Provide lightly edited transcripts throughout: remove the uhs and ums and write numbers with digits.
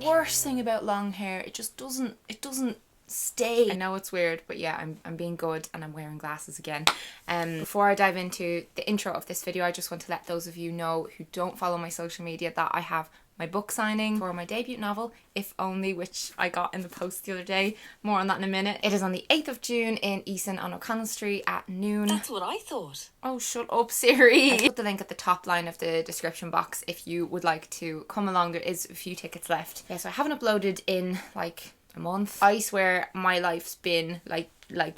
Worst thing about long hair, it doesn't stay. I know it's weird, but yeah, I'm being good and I'm wearing glasses again. Before I dive into the intro of this video, I just want to let those of you know who don't follow my social media that I have my book signing for my debut novel, If Only, which I got in the post the other day. More on that in a minute. It is on the 8th of June in Easton on O'Connell Street at noon. That's what I thought. Oh, shut up, Siri. I'll put the link at the top line of the description box if you would like to come along. There is a few tickets left. Yeah, so I haven't uploaded in like a month. I swear my life's been like I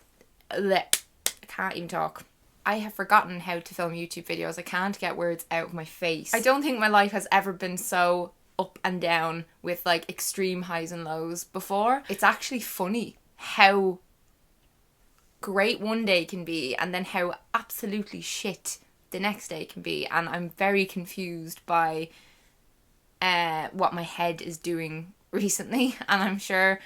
can't even talk. I have forgotten how to film YouTube videos. I can't get words out of my face. I don't think my life has ever been so up and down with like extreme highs and lows before. It's actually funny how great one day can be and then how absolutely shit the next day can be. And I'm very confused by what my head is doing recently. And I'm sure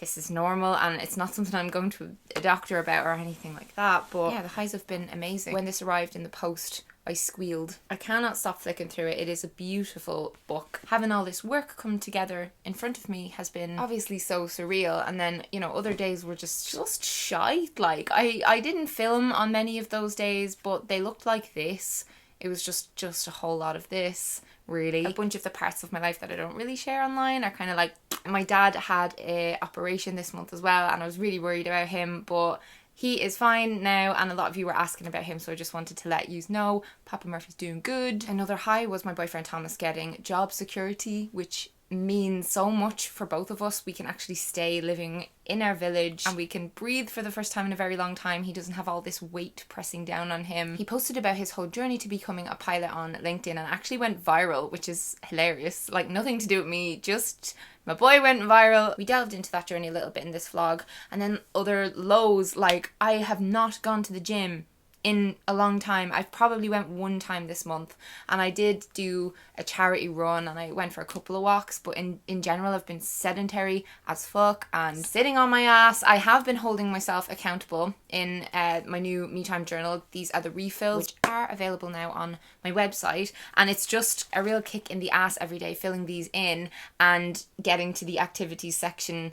this is normal and it's not something I'm going to a doctor about or anything like that, but yeah, the highs have been amazing. When this arrived in the post, I squealed. I cannot stop flicking through it. It is a beautiful book. Having all this work come together in front of me has been obviously so surreal, and then, you know, other days were just shite. Like, I didn't film on many of those days, but they looked like this. It was just a whole lot of this, really. A bunch of the parts of my life that I don't really share online are kind of like, my dad had a operation this month as well, and I was really worried about him, but he is fine now, and a lot of you were asking about him, so I just wanted to let you know Papa Murphy's doing good. Another high was my boyfriend Thomas getting job security, which means so much for both of us. We can actually stay living in our village and we can breathe for the first time in a very long time. He doesn't have all this weight pressing down on him. He posted about his whole journey to becoming a pilot on LinkedIn and actually went viral, which is hilarious. Like, nothing to do with me, just my boy went viral. We delved into that journey a little bit in this vlog. And then other lows, like I have not gone to the gym in a long time. I've probably went one time this month, and I did do a charity run and I went for a couple of walks, but in general I've been sedentary as fuck and sitting on my ass. I have been holding myself accountable in my new me time journal. These are the refills, which are available now on my website, and it's just a real kick in the ass every day filling these in and getting to the activities section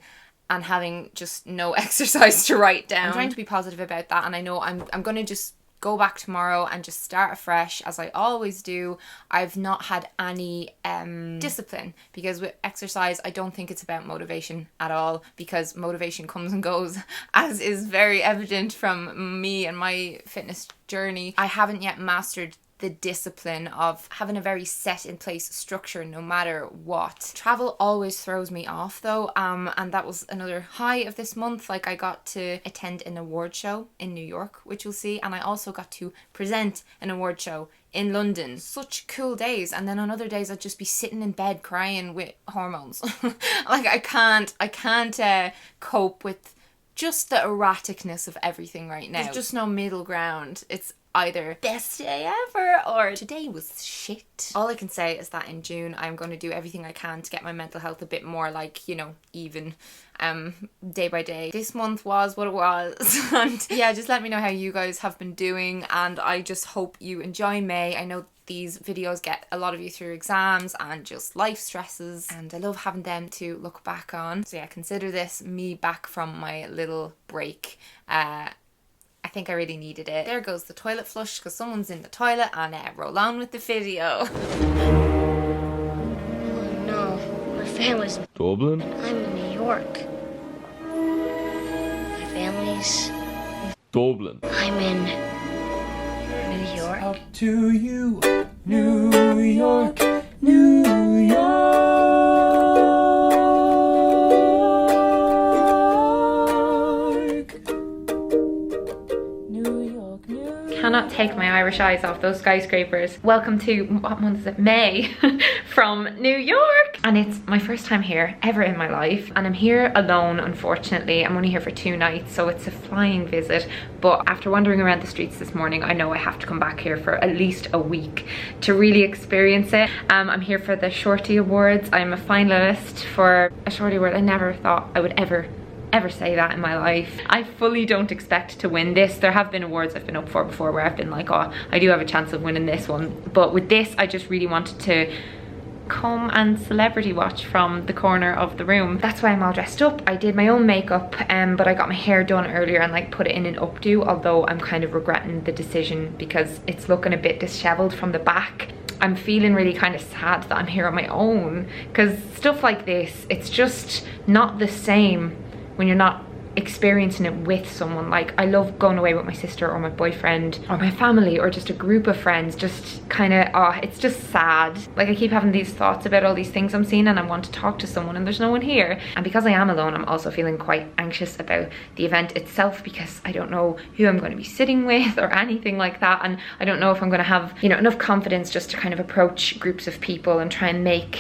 and having just no exercise to write down. I'm trying to be positive about that, and I know I'm going to just go back tomorrow and just start afresh as I always do. I've not had any discipline, because with exercise I don't think it's about motivation at all, because motivation comes and goes, as is very evident from me and my fitness journey. I haven't yet mastered the discipline of having a very set in place structure no matter what. Travel always throws me off though, and that was another high of this month. Like, I got to attend an award show in New York, which you'll see, and I also got to present an award show in London. Such cool days. And then on other days I'd just be sitting in bed crying with hormones. Like, I can't cope with just the erraticness of everything right now. There's just no middle ground. It's either best day ever or today was shit. All I can say is that in June I'm going to do everything I can to get my mental health a bit more like, you know, even day by day. This month was what it was. And yeah, just let me know how you guys have been doing, and I just hope you enjoy May. I know these videos get a lot of you through exams and just life stresses, and I love having them to look back on. So yeah, consider this me back from my little break. I think I really needed it. There goes the toilet flush because someone's in the toilet, and roll on with the video. Oh no, my family's in Dublin. I'm in New York. My family's Dublin. I'm in New York. Up to you, New York, New York. Cannot take my Irish eyes off those skyscrapers. Welcome to, what month is it? May from New York. And it's my first time here ever in my life. And I'm here alone, unfortunately. I'm only here for 2 nights, so it's a flying visit. But after wandering around the streets this morning, I know I have to come back here for at least a week to really experience it. I'm here for the Shorty Awards. I'm a finalist for a Shorty Award. I never thought I would ever say that in my life. I fully don't expect to win this. There have been awards I've been up for before where I've been like, oh, I do have a chance of winning this one. But with this, I just really wanted to come and celebrity watch from the corner of the room. That's why I'm all dressed up. I did my own makeup, but I got my hair done earlier and like put it in an updo, although I'm kind of regretting the decision because it's looking a bit disheveled from the back. I'm feeling really kind of sad that I'm here on my own, because stuff like this, it's just not the same when you're not experiencing it with someone. Like, I love going away with my sister or my boyfriend or my family or just a group of friends, just kind of, it's just sad. Like, I keep having these thoughts about all these things I'm seeing and I want to talk to someone and there's no one here. And because I am alone, I'm also feeling quite anxious about the event itself, because I don't know who I'm going to be sitting with or anything like that, and I don't know if I'm going to have, you know, enough confidence just to kind of approach groups of people and try and make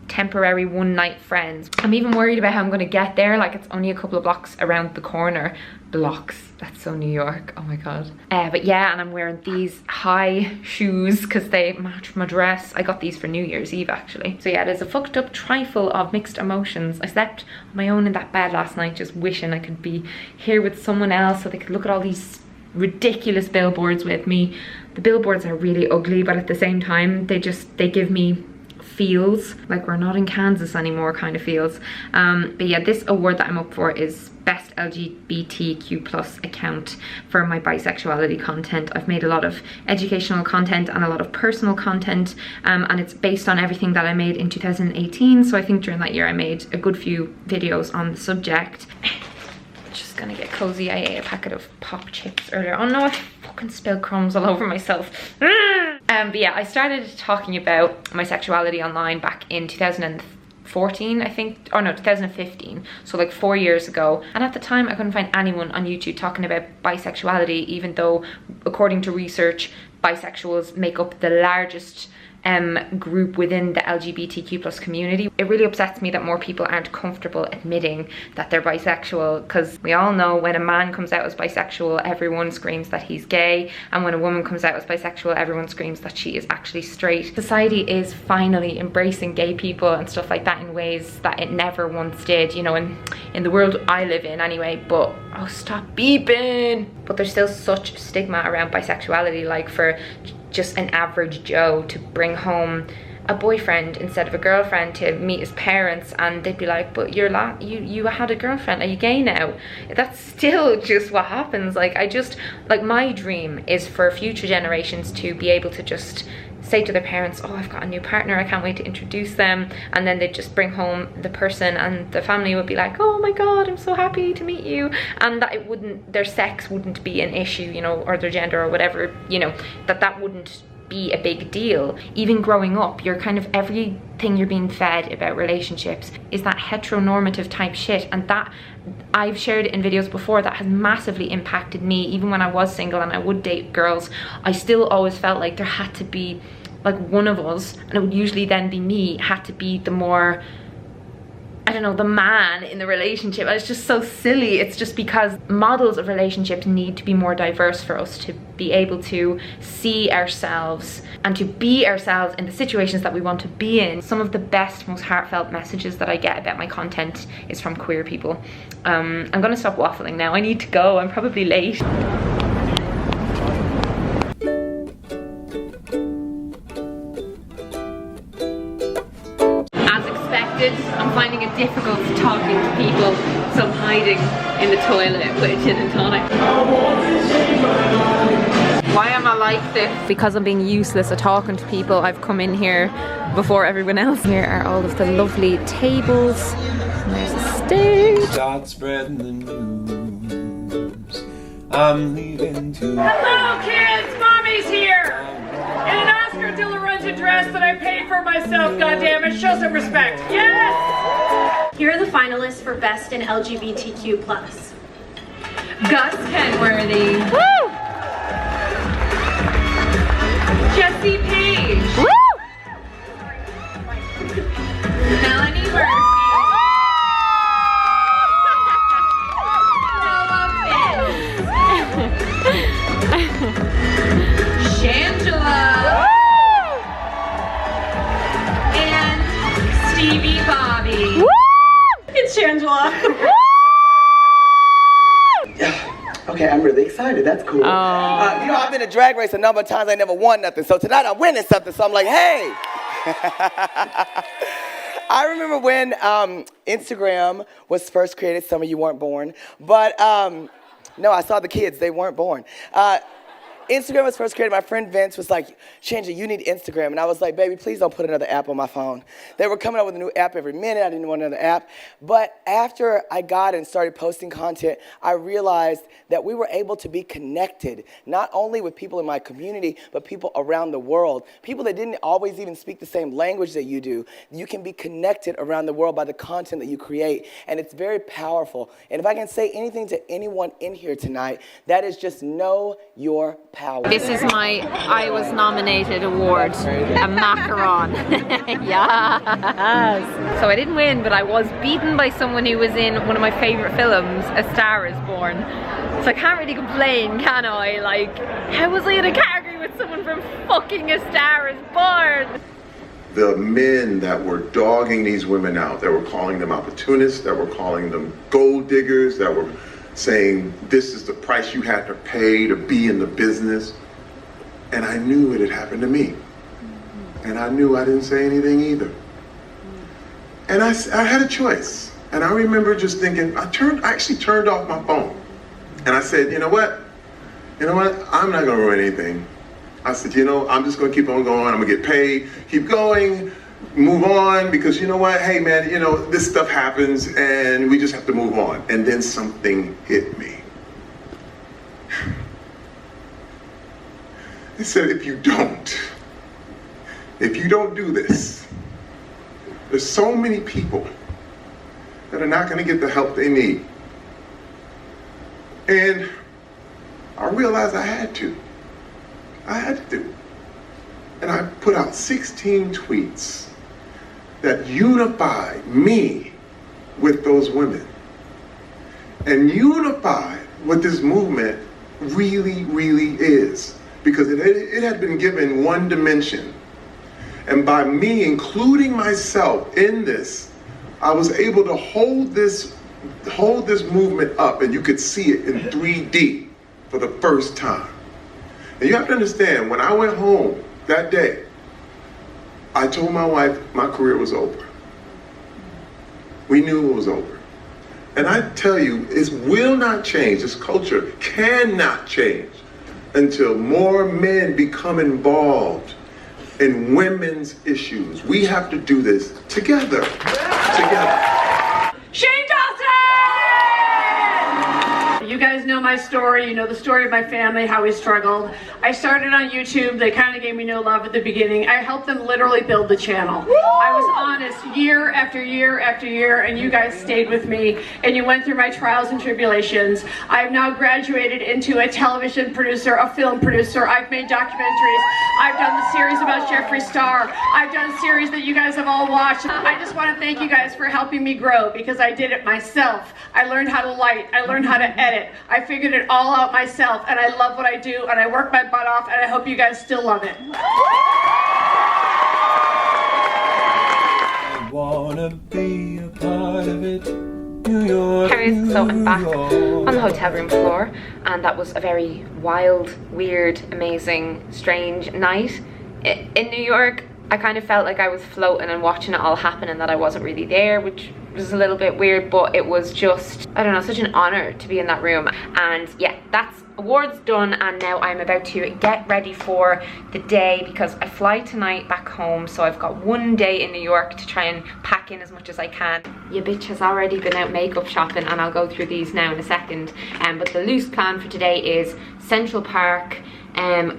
temporary one-night friends. I'm even worried about how I'm going to get there. Like, it's only a couple of blocks around the corner. Blocks, that's so New York, oh my god. But yeah, and I'm wearing these high shoes because they match my dress. I got these for New Year's Eve actually. So yeah, there's a fucked up trifle of mixed emotions. I slept on my own in that bed last night, just wishing I could be here with someone else so they could look at all these ridiculous billboards with me. The billboards are really ugly, but at the same time they give me feels like we're not in Kansas anymore kind of feels. But yeah, this award that I'm up for is Best LGBTQ+ account for my bisexuality content. I've made a lot of educational content and a lot of personal content, and it's based on everything that I made in 2018. So I think during that year I made a good few videos on the subject. Just gonna get cozy. I ate a packet of pop chips earlier. Oh no, I fucking spilled crumbs all over myself. But yeah, I started talking about my sexuality online back in 2014, I think, or no, 2015, so like 4 years ago. And at the time I couldn't find anyone on YouTube talking about bisexuality, even though according to research, bisexuals make up the largest group within the LGBTQ+ community. It really upsets me that more people aren't comfortable admitting that they're bisexual, because we all know when a man comes out as bisexual, everyone screams that he's gay, and when a woman comes out as bisexual, everyone screams that she is actually straight. Society is finally embracing gay people and stuff like that in ways that it never once did, you know, in the world I live in anyway. But oh, stop beeping. But there's still such stigma around bisexuality, like for just an average Joe to bring home a boyfriend instead of a girlfriend to meet his parents, and they'd be like, but you had a girlfriend, are you gay now? That's still just what happens. Like, my dream is for future generations to be able to just say to their parents, oh, I've got a new partner, I can't wait to introduce them, and then they'd just bring home the person and the family would be like, oh my god, I'm so happy to meet you, and that their sex wouldn't be an issue, you know, or their gender or whatever, you know, that wouldn't be a big deal. Even growing up, you're kind of, everything you're being fed about relationships is that heteronormative type shit, and that I've shared it in videos before, that has massively impacted me. Even when I was single and I would date girls, I still always felt like there had to be like one of us, and it would usually then be me, had to be the more, I don't know, the man in the relationship. And it's just so silly. It's just because models of relationships need to be more diverse for us to be able to see ourselves and to be ourselves in the situations that we want to be in. Some of the best, most heartfelt messages that I get about my content is from queer people. I'm gonna stop waffling now. I need to go. I'm probably late. I'm finding it difficult talking to people, so I'm hiding in the toilet with a gin and tonic. Why am I like this? Because I'm being useless at talking to people. I've come in here before everyone else. Here are all of the lovely tables. And there's a stage. Start spreading the news. I'm leaving to. Hello kids, mommy's here! In an Oscar de la Renta dress that I paid for myself, goddammit, show some respect. Yes! Here are the finalists for Best in LGBTQ+. Gus Kenworthy. Woo! Jesse Page. Woo! Melanie Murphy. Shangela. And Stevie Bobby. It's Shangela. Okay, I'm really excited. That's cool. You know, I've been a drag race a number of times. I never won nothing. So tonight I'm winning something. So I'm like, hey. I remember when Instagram was first created. Some of you weren't born, but no, I saw the kids. They weren't born. Instagram was first created. My friend Vince was like, Shanji, you need Instagram. And I was like, baby, please don't put another app on my phone. They were coming up with a new app every minute. I didn't want another app. But after I got it and started posting content, I realized that we were able to be connected, not only with people in my community, but people around the world. People that didn't always even speak the same language that you do. You can be connected around the world by the content that you create. And it's very powerful. And if I can say anything to anyone in here tonight, that is just know your power. This is my I was nominated award, a macaron. Yes. So I didn't win, but I was beaten by someone who was in one of my favourite films, A Star is Born. So I can't really complain, can I? Like, how was I in a category with someone from fucking A Star is Born? The men that were dogging these women out, that were calling them opportunists, that were calling them gold diggers, that were saying this is the price you had to pay to be in the business. And I knew it had happened to me. And I knew I didn't say anything either. And I had a choice. And I remember just thinking, I actually turned off my phone. And I said, you know what? I'm not gonna ruin anything. I said, I'm just gonna keep on going. I'm gonna get paid, keep going, move on, because you know what? Hey man, this stuff happens and we just have to move on. And then something hit me. It said, if you don't do this, there's so many people that are not gonna get the help they need. And I realized I had to do it. And I put out 16 tweets that unified me with those women and unified what this movement really, really is. Because it had been given one dimension. And by me including myself in this, I was able to hold this movement up, and you could see it in 3D for the first time. And you have to understand, when I went home that day, I told my wife my career was over. We knew it was over. And I tell you, it will not change. This culture cannot change until more men become involved in women's issues. We have to do this together. Together. Shane Dawson! You guys know my story. You know the story of my family, how we struggled. I started on YouTube. They kind of gave me no love at the beginning. I helped them literally build the channel. I was honest year after year after year, and you guys stayed with me, and you went through my trials and tribulations. I've now graduated into a television producer, a film producer. I've made documentaries. I've done the series about Jeffree Star. I've done series that you guys have all watched. I just want to thank you guys for helping me grow, because I did it myself. I learned how to light. I learned how to edit. I figured it all out myself, and I love what I do, and I work my butt off, and I hope you guys still love it. I wanna be a part of it. New York. So I'm back on the hotel room floor, and that was a very wild, weird, amazing, strange night in New York. I kind of felt like I was floating and watching it all happen, and that I wasn't really there, which was a little bit weird, but it was just, I don't know, such an honor to be in that room. And yeah, that's awards done, and now I'm about to get ready for the day, because I fly tonight back home, so I've got one day in New York to try and pack in as much as I can. Your bitch has already been out makeup shopping, and I'll go through these now in a second. But the loose plan for today is Central Park,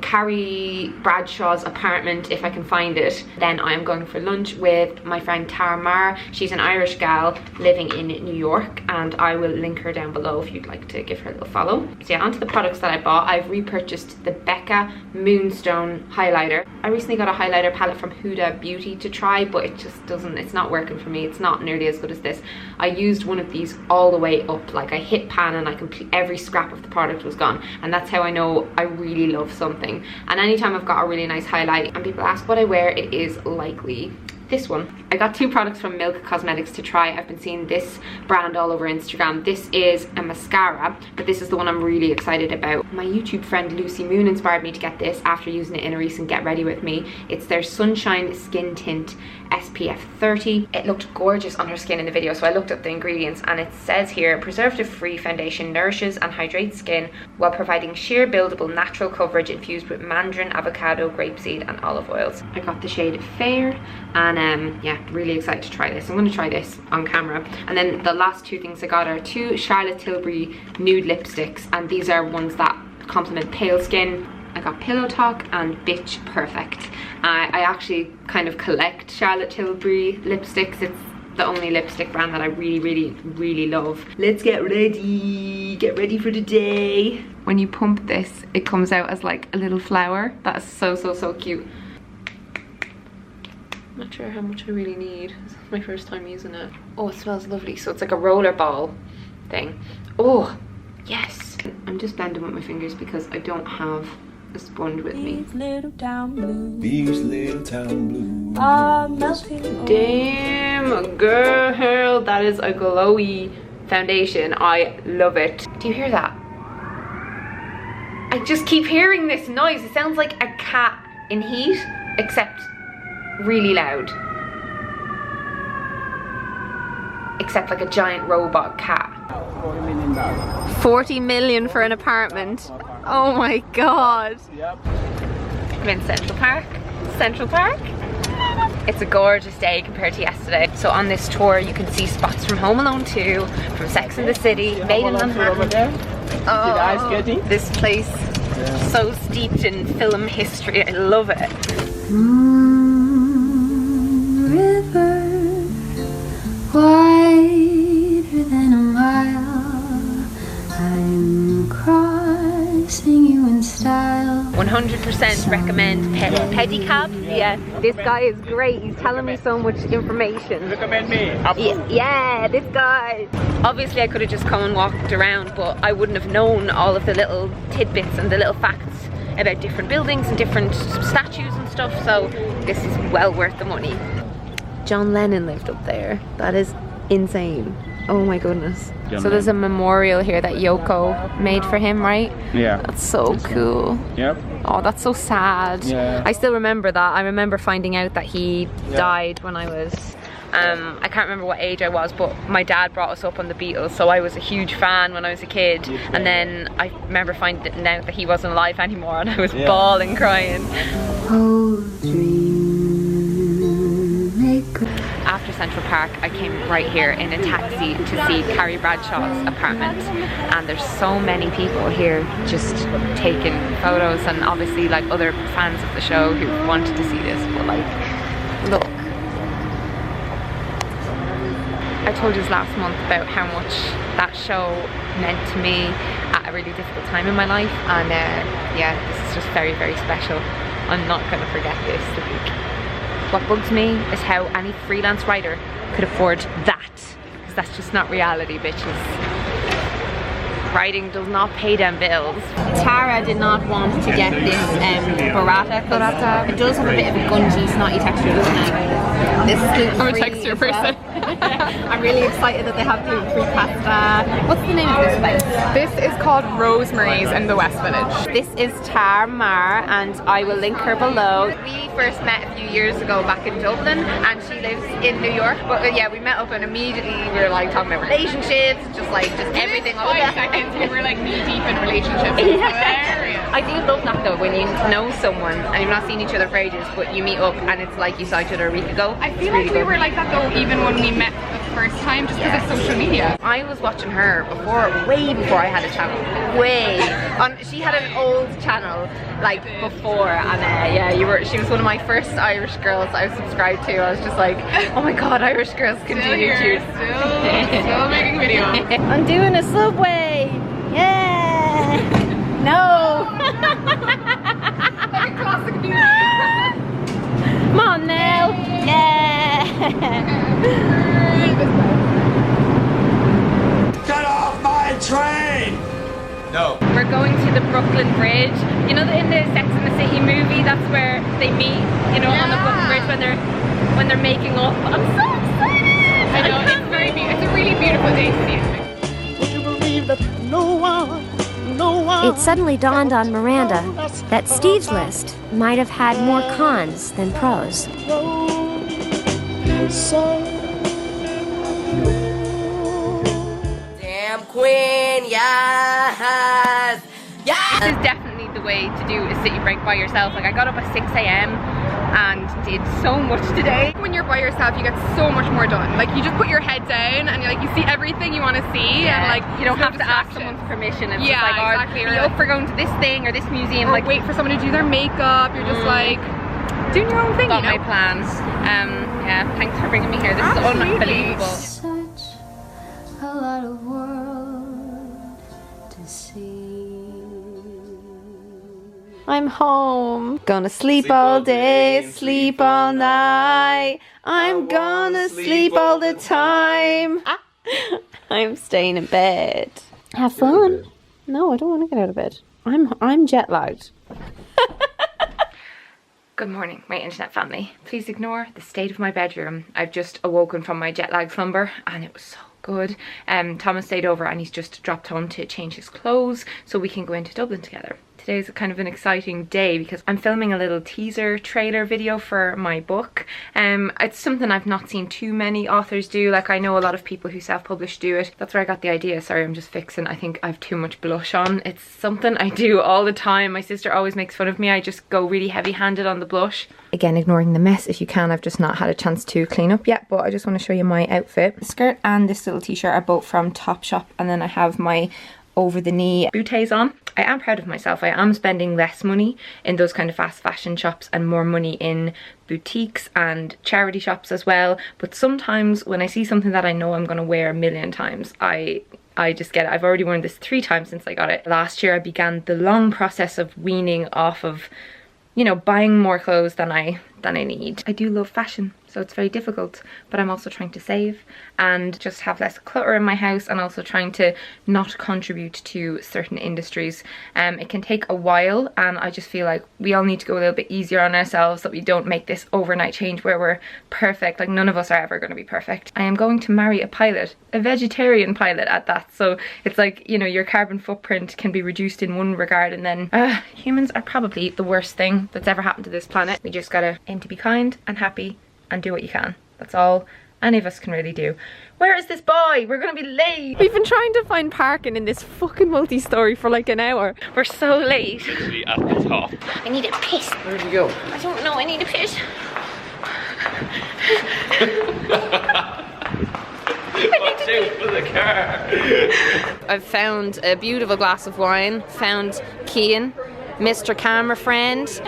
Carrie Bradshaw's apartment if I can find it. Then I am going for lunch with my friend Tara Marr. She's an Irish gal living in New York, and I will link her down below if you'd like to give her a little follow. So yeah, onto the products that I bought. I've repurchased the Becca Moonstone highlighter. I recently got a highlighter palette from Huda Beauty to try, but it just doesn't, it's not working for me. It's not nearly as good as this. I used one of these all the way up, like I hit pan and every scrap of the product was gone, and that's how I know I really love something. And anytime I've got a really nice highlight and people ask what I wear, it is likely this one. I got 2 products from Milk Cosmetics to try. I've been seeing this brand all over Instagram. This is a mascara, but this is the one I'm really excited about. My YouTube friend Lucy Moon inspired me to get this after using it in a recent Get Ready With Me. It's their Sunshine Skin Tint SPF 30. It looked gorgeous on her skin in the video, so I looked up the ingredients, and it says here, preservative-free foundation nourishes and hydrates skin while providing sheer buildable natural coverage infused with mandarin, avocado, grapeseed and olive oils. I got the shade Fair, and yeah, really excited to try this. I'm going to try this on camera. And then the last 2 things I got are 2 Charlotte Tilbury nude lipsticks, and these are ones that complement pale skin. I got Pillow Talk and Bitch Perfect. I actually kind of collect Charlotte Tilbury lipsticks. It's the only lipstick brand that I really love. Let's get ready for the day. When you pump this, it comes out as like a little flower. That is so cute. Not sure how much I really need. It's my first time using it. Oh, it smells lovely. So it's like a roller ball thing. Oh, yes. I'm just blending with my fingers because I don't have a sponge with me. These little town blues. These little town blues are melting. Damn, girl, that is a glowy foundation. I love it. Do you hear that? I just keep hearing this noise. It sounds like a cat in heat, except really loud. Except like a giant robot cat. $40 million. 40 million for an apartment. Oh my god. Yep. I'm in Central Park. Central Park. It's a gorgeous day compared to yesterday. So on this tour you can see spots from Home Alone 2, from Sex and the City, Made in Manhattan. Oh, this place, so steeped in film history. I love it. River wider than a mile, I'm crossing you in style. 100% recommend pedicab. Yeah, this guy is great. He's telling me so much information. Recommend me. Yeah, this guy. Obviously I could have just come and walked around, but I wouldn't have known all of the little tidbits and the little facts about different buildings and different statues and stuff, so this is well worth the money. John Lennon lived up there. That is insane. Oh my goodness. So there's a memorial here that Yoko made for him, right? Yeah. That's so cool. Yep. Oh, that's so sad. Yeah. I still remember that. I remember finding out that he died when I was, I can't remember what age I was, but my dad brought us up on the Beatles, so I was a huge fan when I was a kid. And then I remember finding out that he wasn't alive anymore, and I was bawling, crying. After Central Park, I came right here in a taxi to see Carrie Bradshaw's apartment, and there's so many people here just taking photos, and obviously like other fans of the show who wanted to see this, but like, look. I told you last month about how much that show meant to me at a really difficult time in my life, and yeah, this is just very special. I'm not going to forget this. What bugs me is how any freelance writer could afford that, because that's just not reality, bitches. Writing does not pay them bills. Tara did not want to get this burrata. It does have a bit of a gungy, snotty texture, doesn't it? This is gluten-free. I'm a texture person. I'm really excited that they have gluten-free pasta. What's the name of this place? This is called Rosemary's in the West Village. This is Tara Mar, and I will link her below. We first met a few years ago back in Dublin, and she lives in New York. But yeah, we met up and immediately we were like talking about relationships, just everything. All that. We were like knee deep in relationships. Hilarious. I do love that though, when you know someone and you've not seen each other for ages, but you meet up and it's like you saw each other a week ago. I feel like we were like that though even when we met the first time, just because of social media. I was watching her way before I had a channel. She had an old channel like before, and yeah, she was one of my first Irish girls I was subscribed to. I was just like, oh my god, Irish girls can do YouTube. Still making videos. I'm doing a subway. Yeah. No. Like a classic movie. Come on now. Yeah. Get off my train! No. We're going to the Brooklyn Bridge. You know, in the Sex and the City movie, that's where they meet, you know, on the Brooklyn Bridge when they're making up. I'm so excited! I know, it's very beautiful. It's a really beautiful day to see. Would you believe that no one It suddenly dawned on Miranda that Steve's list might have had more cons than pros. Damn queen, yes! Yes! This is definitely the way to do a city break by yourself. Like, I got up at 6 a.m. and did so much today. When you're by yourself, you get so much more done. Like, you just put your head down and you see everything you want to see, and like you don't have to ask someone's permission. It's just like, exactly. Are you up for going to this thing or this museum? Or like, wait for someone to do their makeup. You're just like doing your own thing. Got you know? my plans. Yeah, thanks for bringing me here. This is unbelievable. Such a lot of world to see. I'm home. Gonna sleep all day, sleep all night. I'm gonna sleep all the time. I'm staying in bed. Have fun. No, I don't want to get out of bed. I'm jet lagged. Good morning, my internet family. Please ignore the state of my bedroom. I've just awoken from my jet lag slumber and it was so good. Thomas stayed over and he's just dropped home to change his clothes so we can go into Dublin together. Today's kind of an exciting day because I'm filming a little teaser trailer video for my book. It's something I've not seen too many authors do. Like, I know a lot of people who self-publish do it. That's where I got the idea. Sorry, I'm just fixing. I think I have too much blush on. It's something I do all the time. My sister always makes fun of me. I just go really heavy-handed on the blush. Again, ignoring the mess if you can. I've just not had a chance to clean up yet, but I just want to show you my outfit. The skirt and this little t-shirt are both from Topshop, and then I have my over-the-knee booties on. I am proud of myself. I am spending less money in those kind of fast fashion shops and more money in boutiques and charity shops as well. But sometimes when I see something that I know I'm going to wear a million times, I just get it. I've already worn this 3 times since I got it. Last year I began the long process of weaning off of, you know, buying more clothes than I need. I do love fashion, so it's very difficult, but I'm also trying to save and just have less clutter in my house, and also trying to not contribute to certain industries. It can take a while, and I just feel like we all need to go a little bit easier on ourselves, that we don't make this overnight change where we're perfect. Like, none of us are ever going to be perfect. I am going to marry a pilot, a vegetarian pilot at that, so it's like, you know, your carbon footprint can be reduced in one regard, and then humans are probably the worst thing that's ever happened to this planet. We just gotta aim to be kind and happy and do what you can. That's all any of us can really do. Where is this boy? We're gonna be late. We've been trying to find parking in this fucking multi-story for like an hour. We're so late. Literally at the top. I need a piss. Where'd you go? I don't know, I need a piss. Watch out for the car. I've found a beautiful glass of wine, found Cian, Mr. Camera Friend. So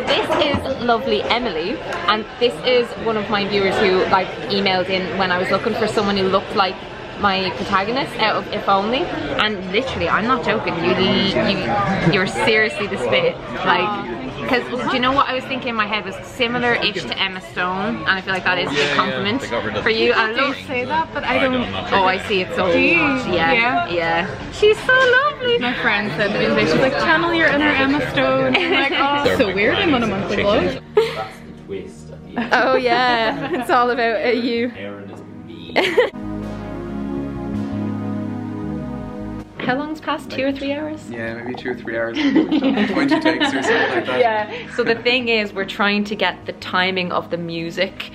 this is lovely Emily, and this is one of my viewers who like emailed in when I was looking for someone who looked like my protagonist out of If Only, and literally, I'm not joking, you're seriously the spit. Like, because do you know what I was thinking in my head was similar-ish to Emma Stone, and I feel like that is a good compliment for you. I don't say that, but I don't. Oh, I see it so much. Yeah. She's so lovely. My friend said the other day, she's like, channel your inner Emma Stone. I'm like, oh, so weird. I'm on a monthly vlog. That's the twist at the end. Oh yeah, it's all about you. Aaron is me. How long's past? 2 or 3 hours? Yeah, maybe 2 or 3 hours. 20 takes or something like that. Yeah. So the thing is, we're trying to get the timing of the music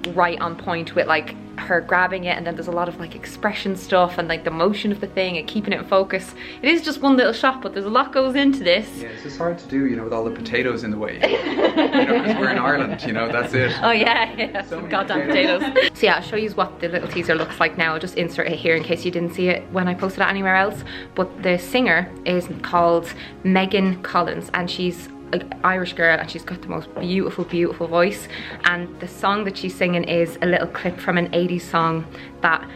right on point with like her grabbing it, and then there's a lot of like expression stuff and like the motion of the thing and keeping it in focus. It is just one little shot, but there's a lot goes into this. Yeah, it's just hard to do, you know, with all the potatoes in the way. You know, because we're in Ireland, you know, that's it. Oh yeah, so goddamn potatoes. So yeah, I'll show you what the little teaser looks like now. I'll just insert it here in case you didn't see it when I posted it anywhere else. But the singer is called Megan Collins, and she's an Irish girl, and she's got the most beautiful voice, and the song that she's singing is a little clip from an 80s song that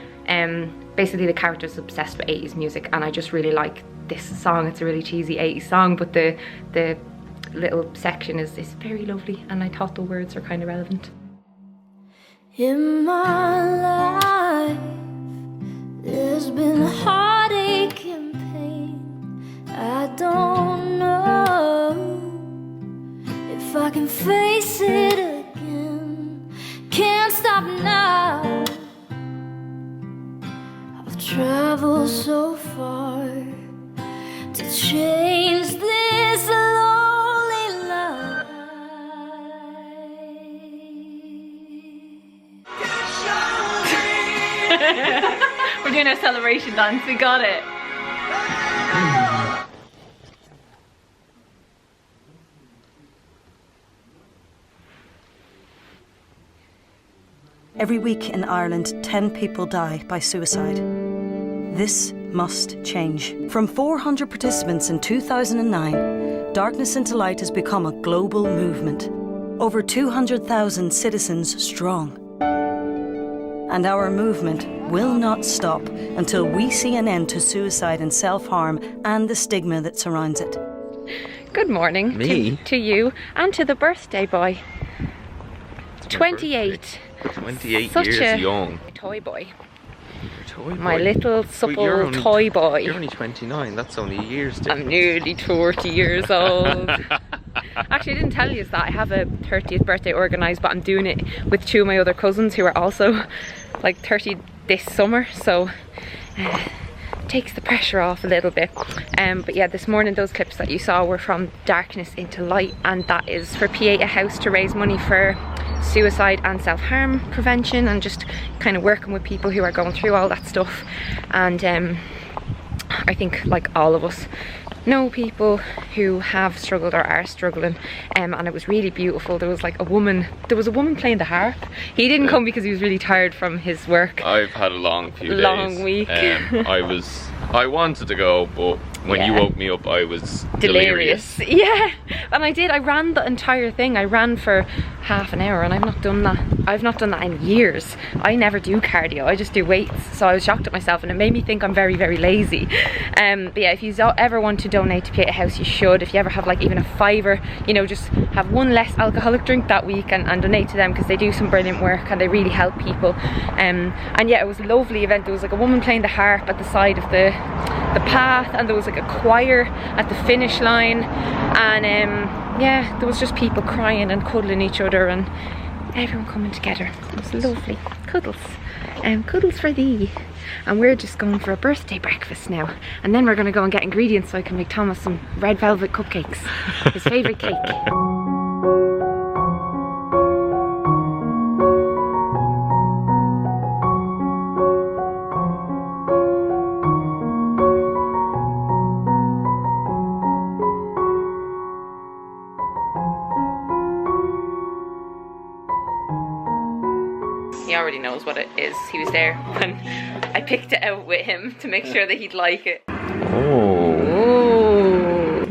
basically the character's obsessed with 80s music, and I just really like this song. It's a really cheesy 80s song, but the little section is very lovely, and I thought the words are kind of relevant. In my life, there's been heartache and pain, if I can face it again. Can't stop now. I've traveled so far to change this lonely life. We're doing our celebration dance, we got it. Every week in Ireland, 10 people die by suicide. This must change. From 400 participants in 2009, Darkness into Light has become a global movement. Over 200,000 citizens strong. And our movement will not stop until we see an end to suicide and self-harm and the stigma that surrounds it. Good morning to you and to the birthday boy. 28. 28 Such years a young. Toy boy. Toy My boy. little supple toy boy. You're only 29, that's only a year's difference. I'm nearly 30 years old. Actually, I didn't tell you that I have a 30th birthday organised, but I'm doing it with 2 of my other cousins who are also like 30 this summer, so takes the pressure off a little bit. But yeah, this morning those clips that you saw were from Darkness into Light, and that is for Pieta House to raise money for suicide and self-harm prevention and just kind of working with people who are going through all that stuff. And I think like all of us know people who have struggled or are struggling, and it was really beautiful. There was a woman playing the harp. He didn't come because he was really tired from his work. I've had a long few days. Long week. I wanted to go, but when you woke me up I was delirious. Yeah, and I ran the entire thing. I ran for half an hour, and I've not done that in years. I never do cardio, I just do weights, so I was shocked at myself, and it made me think I'm very, very lazy. But yeah, if you ever want to donate to Pieta House, you should. If you ever have like even a $5, you know, just have one less alcoholic drink that week and donate to them, because they do some brilliant work and they really help people. And yeah, it was a lovely event. There was like a woman playing the harp at the side of the path, and there was like a choir at the finish line, and yeah, there was just people crying and cuddling each other and everyone coming together. It was lovely. Cuddles. Cuddles for thee. And we're just going for a birthday breakfast now, and then we're going to go and get ingredients so I can make Thomas some red velvet cupcakes, his favourite cake. He already knows what it is. He was there when I picked it out with him to make sure that he'd like it. Oh.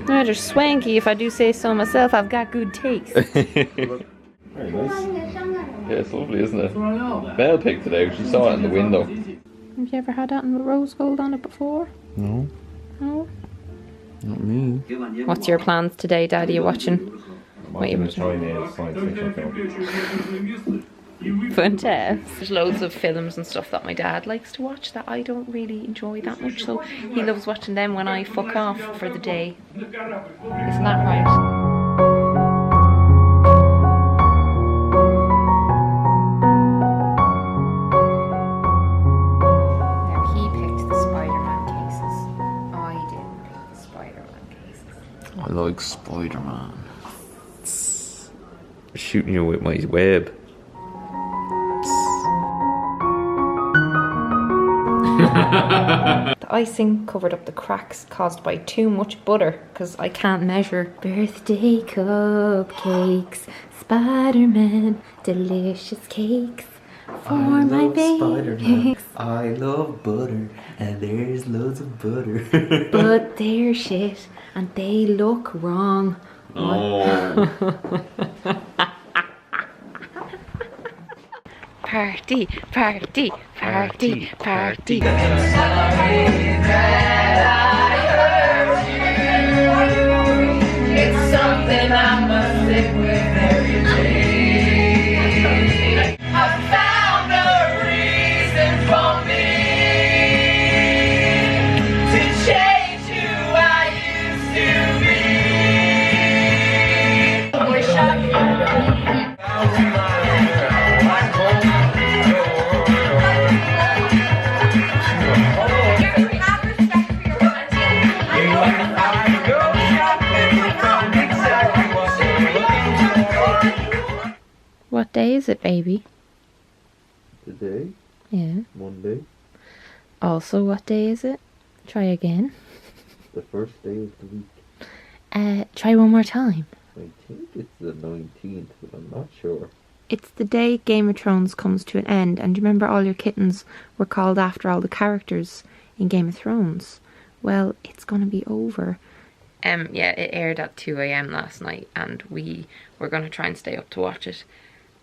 They're swanky, if I do say so myself. I've got good taste. Very nice. Yeah, it's lovely, isn't it? Mel picked it out. She saw it in the window. Have you ever had that in the rose gold on it before? No. No? Not me. What's your plans today, Daddy? You watching? What are you trying a science fiction film? Fun times. There's loads of films and stuff that my dad likes to watch that I don't really enjoy that much, so he loves watching them when I fuck off for the day. Isn't that right? Now he picked the Spider-Man cases. I didn't pick the Spider-Man cases. I like Spider-Man. Shooting you with my web. The icing covered up the cracks caused by too much butter, because I can't measure. Birthday cupcakes, Spider-Man, delicious cakes for my baby. I love butter, and there's loads of butter. But they're shit, and they look wrong. Oh. Party, party, party, party. It's something I must live with every day. I found a reason for me to change who I used to be. Wish I What day is it, baby? Today? Yeah. Monday. Also, what day is it? Try again. The first day of the week. Try one more time. I think it's the 19th, but I'm not sure. It's the day Game of Thrones comes to an end, and do you remember all your kittens were called after all the characters in Game of Thrones? Well, it's gonna be over. Yeah, it aired at 2 AM last night, and we were gonna try and stay up to watch it.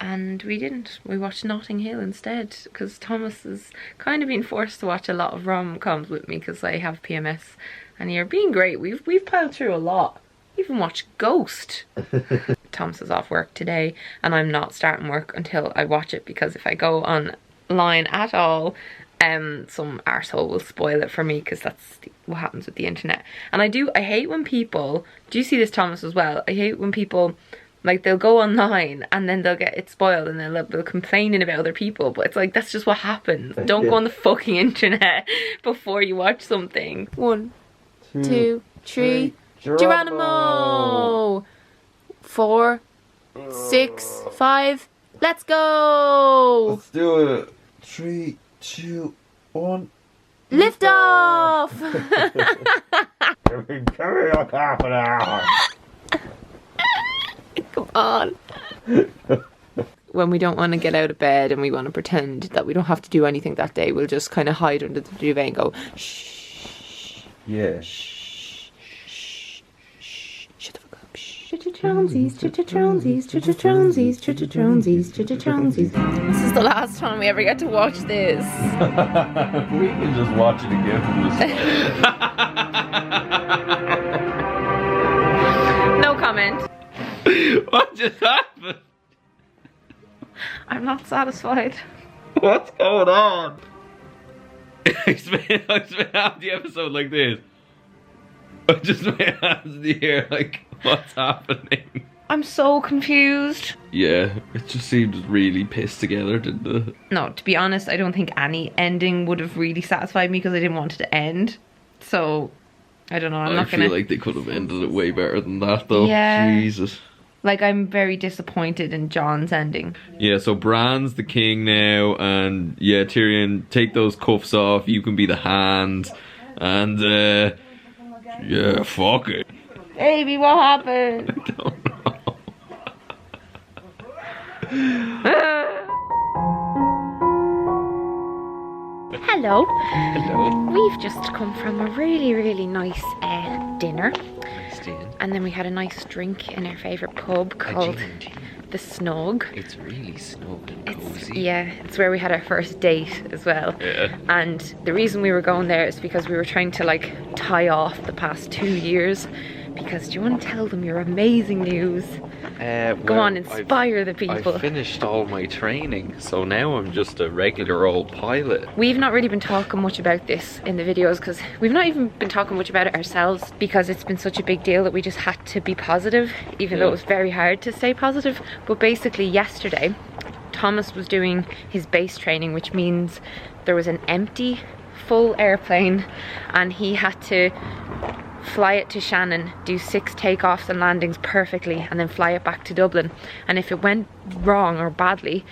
And we didn't. We watched Notting Hill instead, because Thomas has kind of been forced to watch a lot of rom-coms with me because I have PMS. And you're being great. We've piled through a lot. We even watched Ghost. Thomas is off work today, and I'm not starting work until I watch it, because if I go online at all, some arsehole will spoil it for me, because that's what happens with the internet. And I hate when people, do you see this, Thomas, as well? I hate when people, like, they'll go online and then they'll get it spoiled and they'll complaining about other people, but it's like, that's just what happens. Don't go on the fucking internet before you watch something. 1, 2, 3. Geronimo! 4, 6, 5. Let's go! Let's do it. 3, 2, 1. Lift off! Carry on half an hour. Come on. When we don't want to get out of bed and we want to pretend that we don't have to do anything that day, we'll just kind of hide under the duvet and go, shh. Yeah. Chittertronesies, chittertronesies, chittertronesies, chittertronesies, chittertronesies. This is the last time we ever get to watch this. We can just watch it again from the start. No comment. What just happened? I'm not satisfied. What's going on? I spent half the episode like this. I just made hands in the air like, what's happening? I'm so confused. Yeah, it just seemed really pissed together, didn't it? No, to be honest, I don't think any ending would have really satisfied me, because I didn't want it to end. So, I don't know, I feel like they could have ended it way better than that, though. Yeah. Jesus. Like, I'm very disappointed in Jon's ending. Yeah, so Bran's the king now, and yeah, Tyrion, take those cuffs off, you can be the hand, and yeah, fuck it. Baby, what happened? I don't know. Hello. Hello. We've just come from a really, really nice dinner. Nice dinner. And then we had a nice drink in our favourite pub called The Snug. It's really snug and cozy. Yeah, it's where we had our first date as well. Yeah. And the reason we were going there is because we were trying to like tie off the past 2 years. Because do you want to tell them your amazing news? Go on, inspire the people. I've finished all my training, so now I'm just a regular old pilot. We've not really been talking much about this in the videos, because we've not even been talking much about it ourselves, because it's been such a big deal that we just had to be positive, even though it was very hard to stay positive. But basically yesterday, Thomas was doing his base training, which means there was an empty, full airplane, and he had to fly it to Shannon, do 6 takeoffs and landings perfectly, and then fly it back to Dublin. And if it went wrong or badly,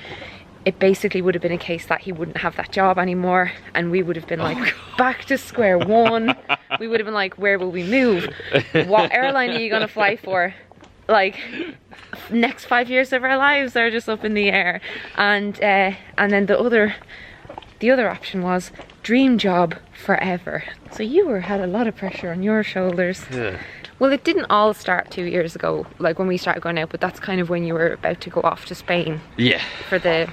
it basically would have been a case that he wouldn't have that job anymore, and we would have been like back to square one. We would have been like, where will we move? What airline are you gonna fly for? Like, next 5 years of our lives are just up in the air. And then the other option was dream job forever. So you had a lot of pressure on your shoulders. Yeah. Well, it didn't all start 2 years ago, like when we started going out, but that's kind of when you were about to go off to Spain. Yeah. For the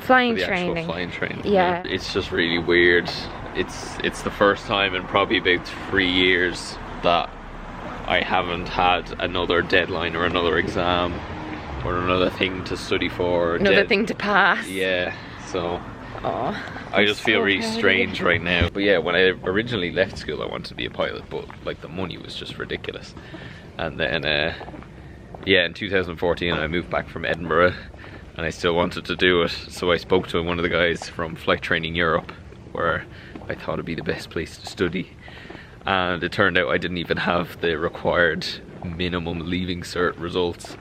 flying training. training. Flying training. Yeah. It's just really weird. It's the first time in probably about 3 years that I haven't had another deadline or another exam or another thing to study for. Another thing to pass. Yeah, so Aww, I just feel really strange right now. But yeah, when I originally left school I wanted to be a pilot, but like the money was just ridiculous. And then yeah, in 2014 I moved back from Edinburgh and I still wanted to do it, so I spoke to one of the guys from Flight Training Europe, where I thought it'd be the best place to study, and it turned out I didn't even have the required minimum leaving cert results,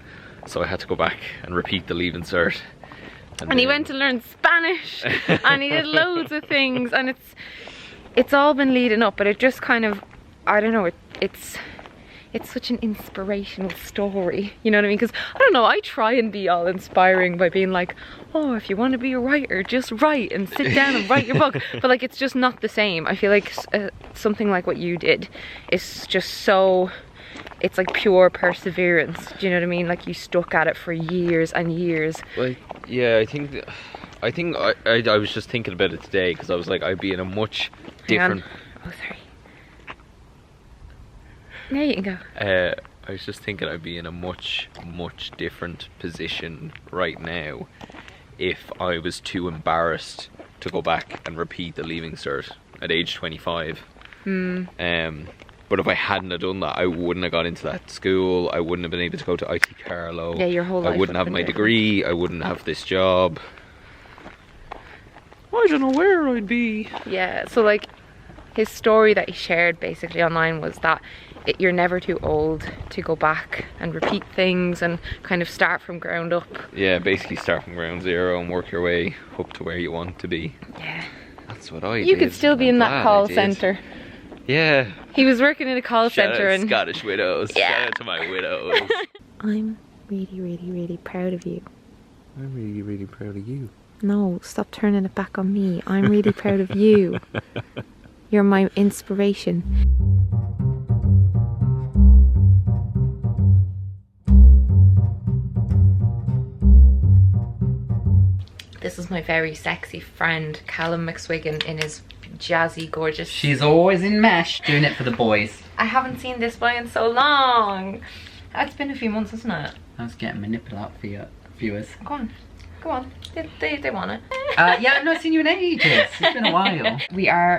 so I had to go back and repeat the Leaving Cert. And he went to learn Spanish, and he did loads of things, and it's all been leading up, but it just kind of, I don't know, it's such an inspirational story, you know what I mean? Because, I don't know, I try and be all inspiring by being like, oh, if you want to be a writer, just write and sit down and write your book. But like, it's just not the same. I feel like something like what you did is just so, it's like pure perseverance, do you know what I mean? Like, you stuck at it for years and years. Well, yeah, I think I was just thinking about it today, because I was like, I'd be in a much different... Oh, sorry. There you can go. I was just thinking I'd be in a much different position right now if I was too embarrassed to go back and repeat the Leaving Cert at age 25. But if I hadn't have done that, I wouldn't have got into that school. I wouldn't have been able to go to IT Carlow. Yeah, your whole life. I wouldn't have my degree. I wouldn't have this job. I don't know where I'd be. Yeah, so like his story that he shared basically online was that you're never too old to go back and repeat things and kind of start from ground up. Yeah, basically start from ground zero and work your way up to where you want to be. Yeah. That's what I did. You could still be in that call centre. Yeah. He was working in a call centre and... Scottish widows. Yeah. Shout out to my widows. I'm really proud of you. I'm really proud of you. No, stop turning it back on me. I'm really proud of you. You're my inspiration. This is my very sexy friend, Callum McSwiggan, in his jazzy, gorgeous... She's always in mesh, doing it for the boys. I haven't seen this boy in so long. It's been a few months, isn't it? I was getting my nipple out for your viewers. Go on. Go on. They want it. Yeah, I've not seen you in ages. It's been a while.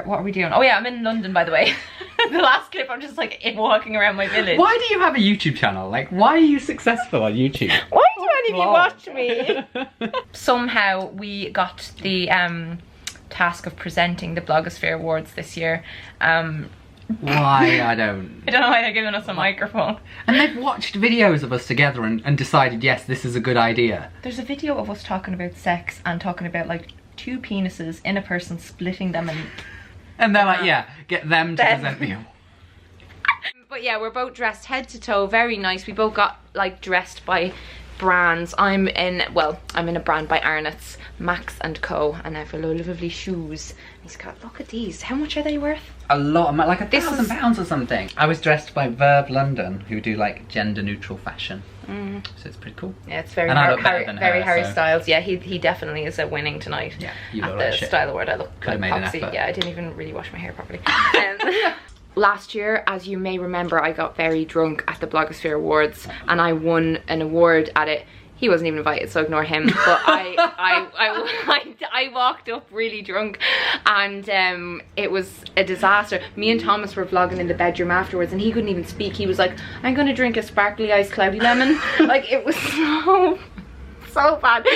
What are we doing? Oh yeah, I'm in London, by the way. The last clip, I'm just like walking around my village. Why do you have a YouTube channel? Like, why are you successful on YouTube? Why do any of you watch me? Somehow we got the task of presenting the Blogosphere Awards this year. Why? I don't know why they're giving us a microphone. And they've watched videos of us together and decided, yes, this is a good idea. There's a video of us talking about sex and talking about like two penises in a person, splitting them and they're like, yeah, get them to present the award. But yeah, we're both dressed head to toe, very nice. We both got like dressed by brands. I'm in a brand by Arnott's, Max & Co, and I have lovely shoes. He's got, look at these, how much are they worth? A lot, like £1,000 or something. I was dressed by Verve London, who do like gender neutral fashion. So it's pretty cool. Yeah, it's very and I look better than very her, Harry so. Styles. Yeah, he definitely is a winning tonight. Yeah, you at look the like shit. Style Award. I look Could have like made an Popsy. effort. Yeah, I didn't even really wash my hair properly. Last year, as you may remember, I got very drunk at the Blogosphere Awards and I won an award at it. He wasn't even invited, so ignore him. But I walked up really drunk, and it was a disaster. Me and Thomas were vlogging in the bedroom afterwards, and he couldn't even speak. He was like, "I'm gonna drink a sparkly iced cloudy lemon." Like, it was so bad.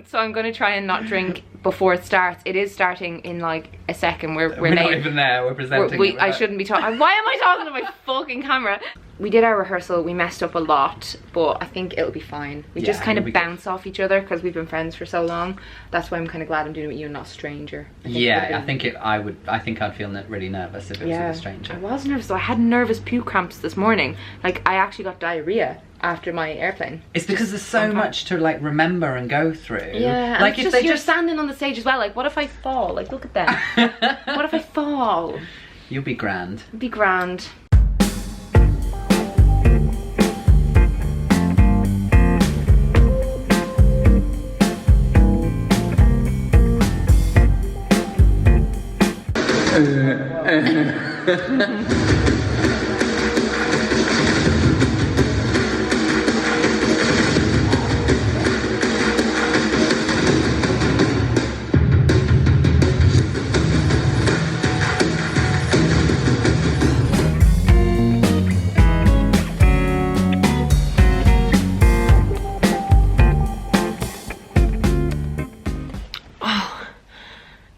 So I'm gonna try and not drink before it starts. It is starting in like a second. We're late. Not even there. We're presenting. I shouldn't be talking. Why am I talking to my fucking camera? We did our rehearsal, we messed up a lot, but I think it'll be fine. We just kind of bounce off each other because we've been friends for so long. That's why I'm kind of glad I'm doing it with you and not a stranger. I think I'd feel really nervous if it was with a stranger. I was nervous though. I had nervous puke cramps this morning. Like, I actually got diarrhea after my airplane. It's because there's so much to like remember and go through. Yeah, like if you're standing on the stage as well, like what if I fall? Like, look at that. What if I fall? You'll be grand. Be grand.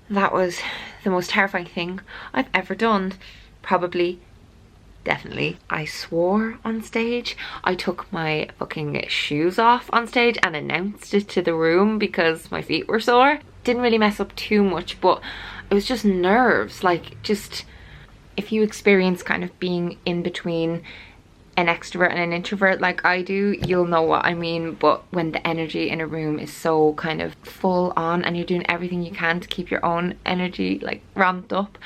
That was the most terrifying thing I've ever done. Probably definitely. I swore on stage. I took my fucking shoes off on stage and announced it to the room because my feet were sore. Didn't really mess up too much, but it was just nerves. Like, just, if you experience kind of being in between an extrovert and an introvert like I do, you'll know what I mean. But when the energy in a room is so kind of full on and you're doing everything you can to keep your own energy like ramped up,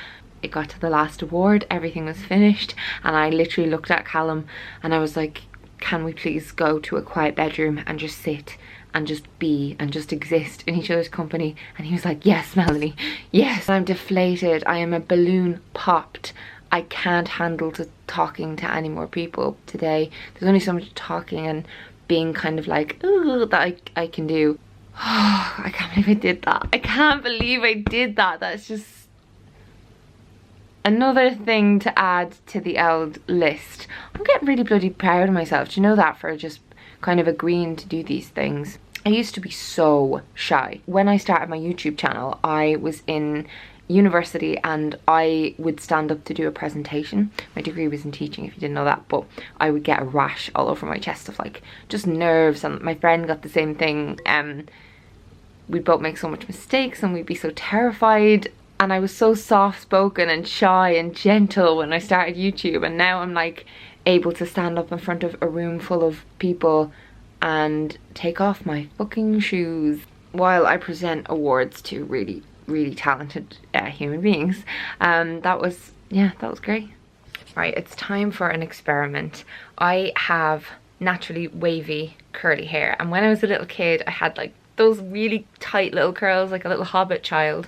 it got to the last award, everything was finished, and I literally looked at Callum and I was like, can we please go to a quiet bedroom and just sit and just be and just exist in each other's company? And he was like, yes, Melanie, yes. I'm deflated. I am a balloon popped. I can't handle talking to any more people today. There's only so much talking and being kind of like, ooh, that I can do. Oh, I can't believe I did that. I can't believe I did that. That's just another thing to add to the old list. I'm getting really bloody proud of myself. Do you know that? For just kind of agreeing to do these things. I used to be so shy. When I started my YouTube channel, I was in university and I would stand up to do a presentation. My degree was in teaching, if you didn't know that, but I would get a rash all over my chest of like just nerves, and my friend got the same thing. We'd both make so much mistakes and we'd be so terrified, and I was so soft-spoken and shy and gentle when I started YouTube, and now I'm like able to stand up in front of a room full of people and take off my fucking shoes while I present awards to really talented human beings. That was great. Right, it's time for an experiment. I have naturally wavy curly hair, and when I was a little kid I had like those really tight little curls like a little hobbit child,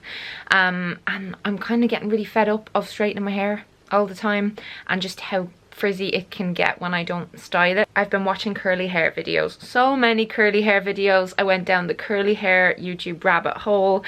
and I'm kind of getting really fed up of straightening my hair all the time and just how frizzy it can get when I don't style it. I've been watching curly hair videos, so many curly hair videos. I went down the curly hair YouTube rabbit hole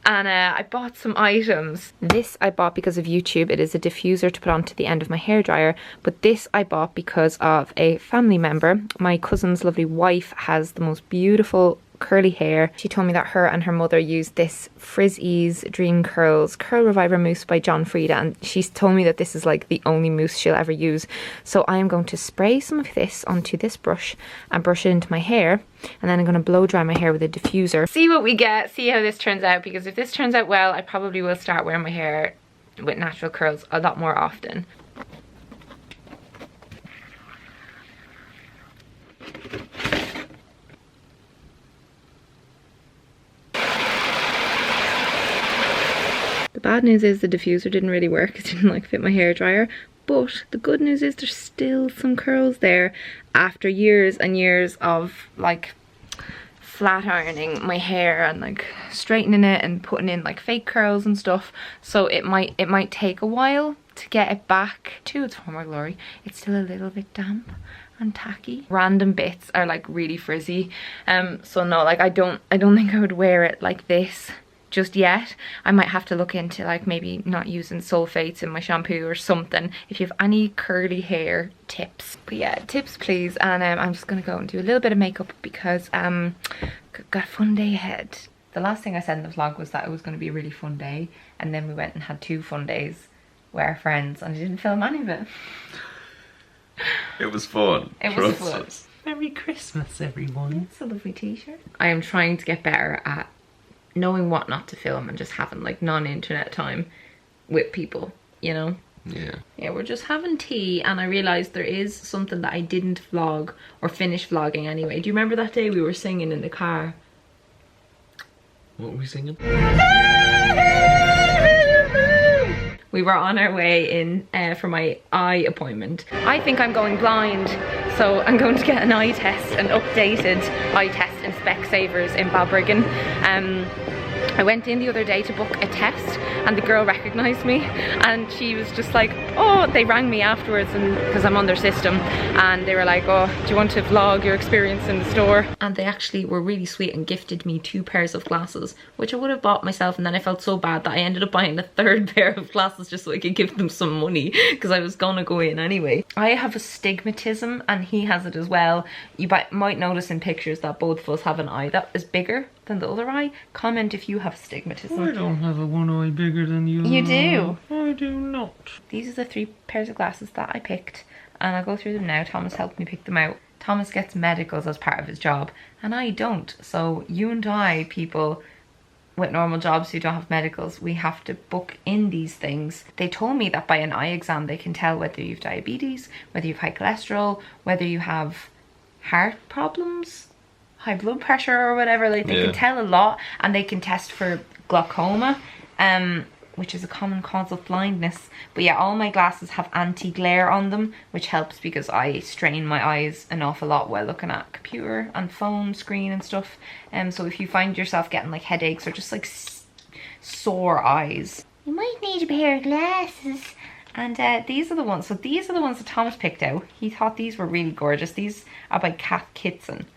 and I bought some items. This I bought because of YouTube. It is a diffuser to put onto the end of my hairdryer, but this I bought because of a family member. My cousin's lovely wife has the most beautiful curly hair. She told me that her and her mother used this Frizz-Ease Dream Curls Curl Reviver mousse by John Frieda, and she's told me that this is like the only mousse she'll ever use. So I am going to spray some of this onto this brush and brush it into my hair, and then I'm going to blow dry my hair with a diffuser. See what we get, see how this turns out, because if this turns out well, I probably will start wearing my hair with natural curls a lot more often. The bad news is the diffuser didn't really work. It didn't like fit my hairdryer. But the good news is there's still some curls there after years and years of like flat ironing my hair and like straightening it and putting in like fake curls and stuff. So it might take a while to get it back to its former glory. It's still a little bit damp and tacky. Random bits are like really frizzy. So no, like I don't think I would wear it like this just yet. I might have to look into like maybe not using sulfates in my shampoo or something. If you have any curly hair tips, but yeah, tips please. And I'm just gonna go and do a little bit of makeup because got a fun day ahead. The last thing I said in the vlog was that it was going to be a really fun day, and then we went and had 2 fun days with our friends and I didn't film any of it. It was fun. It was fun. Merry Christmas, everyone. It's a lovely t-shirt. I am trying to get better at knowing what not to film and just having like non-internet time with people, you know? Yeah, we're just having tea, and I realised there is something that I didn't vlog or finish vlogging anyway. Do you remember that day we were singing in the car? What were we singing? We were on our way in for my eye appointment. I think I'm going blind, so I'm going to get an eye test, an updated eye test in Specsavers in Balbriggan. I went in the other day to book a test and the girl recognised me, and she was just like, oh, they rang me afterwards and because I'm on their system, and they were like, oh, do you want to vlog your experience in the store? And they actually were really sweet and gifted me 2 pairs of glasses, which I would have bought myself, and then I felt so bad that I ended up buying a 3rd pair of glasses just so I could give them some money because I was gonna go in anyway. I have astigmatism and he has it as well. You might notice in pictures that both of us have an eye that is bigger than the other eye. Comment if you have astigmatism. I don't have a one eye bigger than you. You do. I do not. These are the 3 pairs of glasses that I picked, and I'll go through them now. Thomas helped me pick them out. Thomas gets medicals as part of his job, and I don't. So you and I, people with normal jobs who don't have medicals, we have to book in these things. They told me that by an eye exam they can tell whether you've diabetes, whether you've high cholesterol, whether you have heart problems, high blood pressure or whatever. Like they can tell a lot, and they can test for glaucoma, which is a common cause of blindness. But yeah, all my glasses have anti-glare on them, which helps because I strain my eyes an awful lot while looking at computer and phone screen and stuff. So if you find yourself getting like headaches or just like sore eyes, you might need a pair of glasses. And these are the ones. So these are the ones that Thomas picked out. He thought these were really gorgeous. These are by Kath Kitson.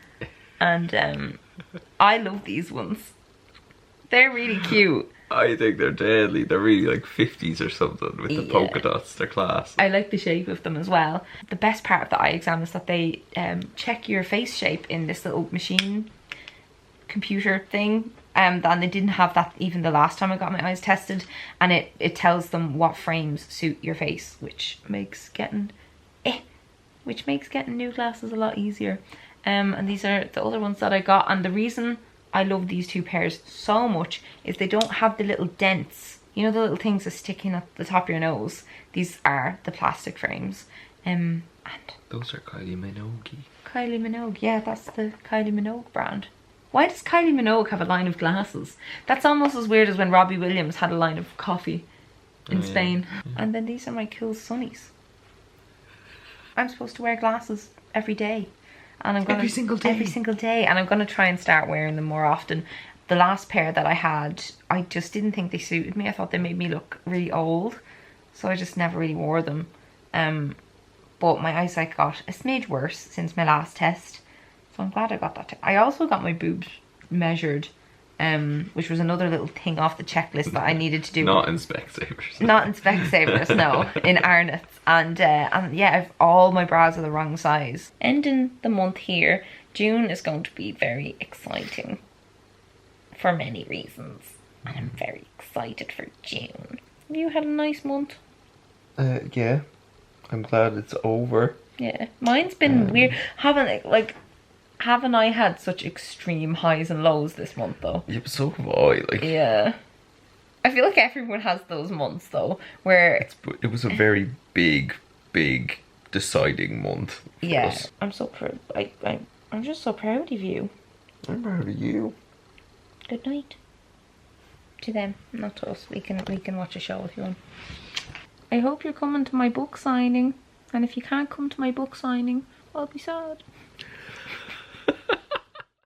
And I love these ones. They're really cute. I think they're deadly. They're really like 50s or something with the polka dots. They're class. I like the shape of them as well. The best part of the eye exam is that they check your face shape in this little machine computer thing. And they didn't have that even the last time I got my eyes tested. And it tells them what frames suit your face, which makes getting new glasses a lot easier. And these are the other ones that I got. And the reason I love these 2 pairs so much is they don't have the little dents. You know, the little things that stick in at the top of your nose. These are the plastic frames. And those are Kylie Minogue. Kylie Minogue, yeah, that's the Kylie Minogue brand. Why does Kylie Minogue have a line of glasses? That's almost as weird as when Robbie Williams had a line of coffee in Spain. Yeah. And then these are my cool sunnies. I'm supposed to wear glasses every day. And I'm gonna, every single day, and I'm gonna try and start wearing them more often. The last pair that I had, I just didn't think they suited me. I thought they made me look really old, so I just never really wore them. But my eyesight got a smidge worse since my last test, so I'm glad I got that. I also got my boobs measured, which was another little thing off the checklist that I needed to do. Not in Specsavers. Not in Specsavers, no. In Arnott's. And yeah, all my bras are the wrong size. Ending the month here, June is going to be very exciting. For many reasons. And I'm very excited for June. Have you had a nice month? Yeah. I'm glad it's over. Yeah. Mine's been weird. Haven't I had such extreme highs and lows this month though? Yeah, but so have I. Yeah. I feel like everyone has those months though, where it was a very big deciding month for us. I'm so proud. I'm just so proud of you. I'm proud of you. Good night. To them, not to us. We can watch a show if you want. I hope you're coming to my book signing, and if you can't come to my book signing, I'll be sad.